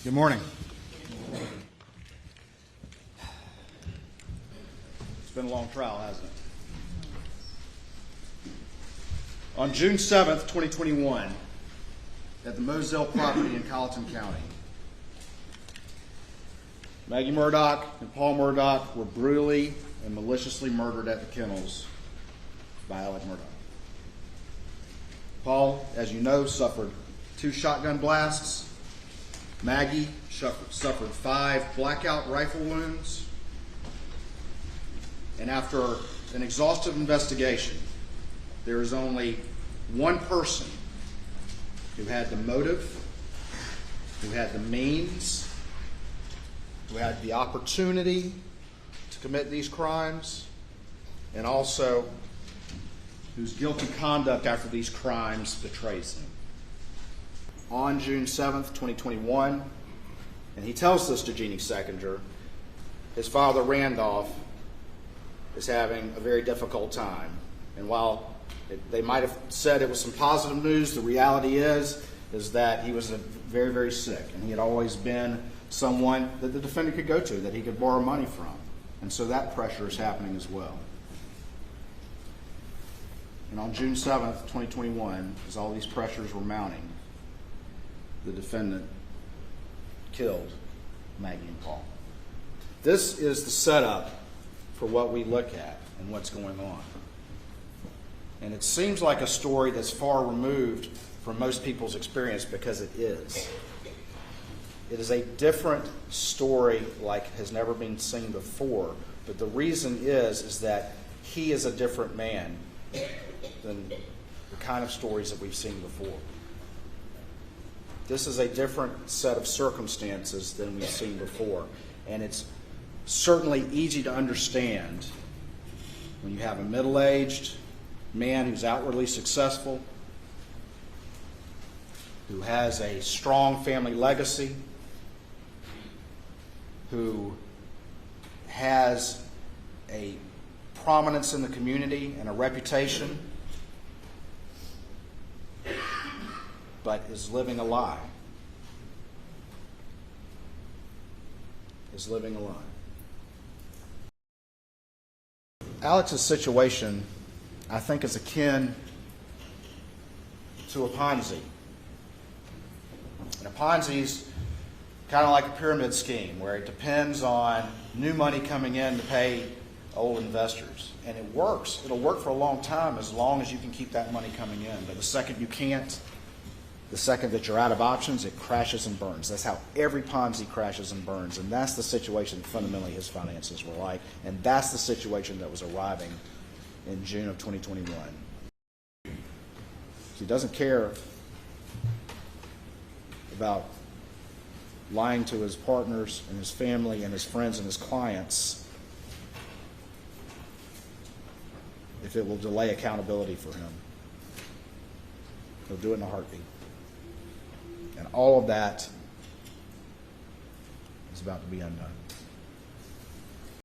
Good morning. It's been a long trial, hasn't it? On June 7th, 2021, at the Moselle property in Colleton County, Maggie Murdaugh and Paul Murdaugh were brutally and maliciously murdered at the kennels by Murdaugh. Paul, as you know, suffered 2 shotgun blasts. Maggie suffered 5 blackout rifle wounds. And after an exhaustive investigation, there is only one person who had the motive, who had the means, who had the opportunity to commit these crimes, and also whose guilty conduct after these crimes betrays him. On June 7th, 2021, and he tells this to Jeannie Seckinger, his father, Randolph, is having a very difficult time. And while they might have said it was some positive news, the reality is that he was very, very sick, and he had always been someone that the defendant could go to, that he could borrow money from. And so that pressure is happening as well. And on June 7th, 2021, as all these pressures were mounting, the defendant killed Maggie and Paul. This is the setup for what we look at and what's going on. And it seems like a story that's far removed from most people's experience, because it is. It is a different story like has never been seen before. But the reason is that he is a different man than the kind of stories that we've seen before. This is a different set of circumstances than we've seen before. And it's certainly easy to understand when you have a middle-aged man who's outwardly successful, who has a strong family legacy, who has a prominence in the community and a reputation, but is living a lie. Is living a lie. Alex's situation, I think, is akin to a Ponzi. And a Ponzi's kind of like a pyramid scheme where it depends on new money coming in to pay old investors. And it works. It'll work for a long time as long as you can keep that money coming in. But the second you can't, the second that you're out of options, it crashes and burns. That's how every Ponzi crashes and burns. And that's the situation fundamentally his finances were like. And that's the situation that was arriving in June of 2021. He doesn't care about lying to his partners and his family and his friends and his clients if it will delay accountability for him. He'll do it in a heartbeat. And all of that is about to be undone.